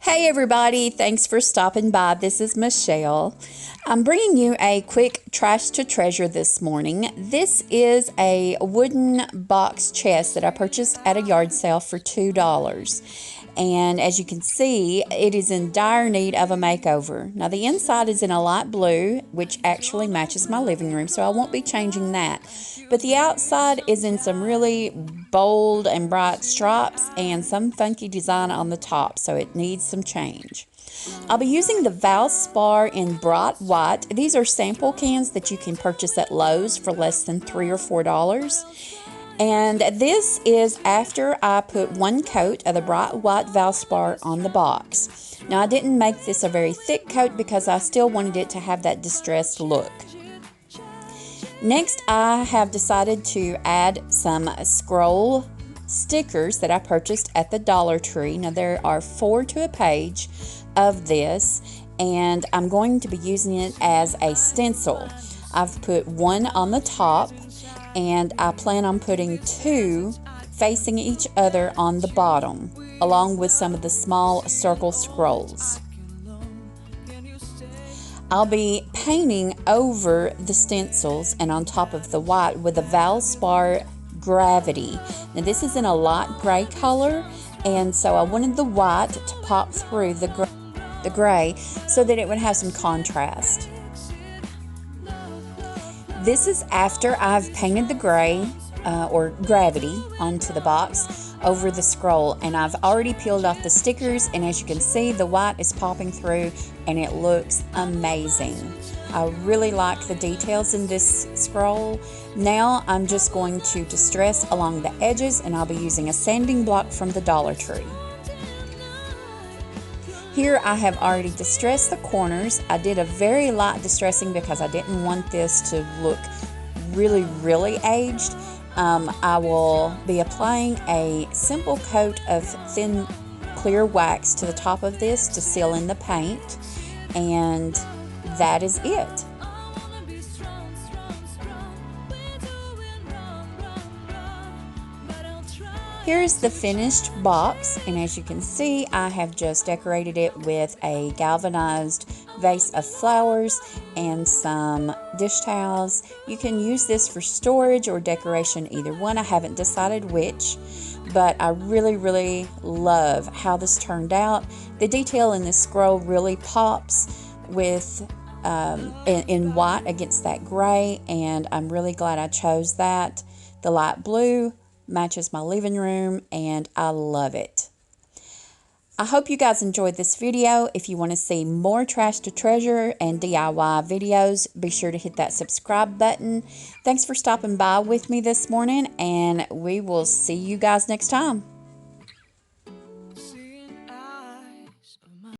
Hey everybody, thanks for stopping by. This is Michelle. I'm bringing you a quick trash to treasure this morning. This is a wooden box chest that I purchased at a yard sale for $2. And as you can see, it is in dire need of a makeover. Now the inside is in a light blue, which actually matches my living room, so I won't be changing that. But the outside is in some really bold and bright stripes and some funky design on the top, so it needs some change. I'll be using the Valspar in bright white. These are sample cans that you can purchase at Lowe's for less than $3 or $4. And this is after I put one coat of the bright white Valspar on the box. Now I didn't make this a very thick coat because I still wanted it to have that distressed look. Next, I have decided to add some scroll stickers that I purchased at the Dollar Tree. Now there are 4 to a page of this, and I'm going to be using it as a stencil. I've put one on the top, and I plan on putting 2 facing each other on the bottom, along with some of the small circle scrolls. I'll be painting over the stencils and on top of the white with a Valspar Gravity. Now this is in a light gray color, and so I wanted the white to pop through the gray so that it would have some contrast. This is after I've painted the gray or Gravity onto the box over the scroll, and I've already peeled off the stickers, and as you can see, the white is popping through and it looks amazing. I really like the details in this scroll. Now I'm just going to distress along the edges, and I'll be using a sanding block from the Dollar Tree. Here I have already distressed the corners. I did a very light distressing because I didn't want this to look really aged. I will be applying a simple coat of thin clear wax to the top of this to seal in the paint, and that is it. Here's the finished box, and as you can see, I have just decorated it with a galvanized vase of flowers and some dish towels. You can use this for storage or decoration, either one. I haven't decided which, but I really love how this turned out. The detail in this scroll really pops with in white against that gray, and I'm really glad I chose that. The light blue matches my living room, and I love it. I hope you guys enjoyed this video. If you want to see more Trash to Treasure and DIY videos, be sure to hit that subscribe button. Thanks for stopping by with me this morning, and we will see you guys next time.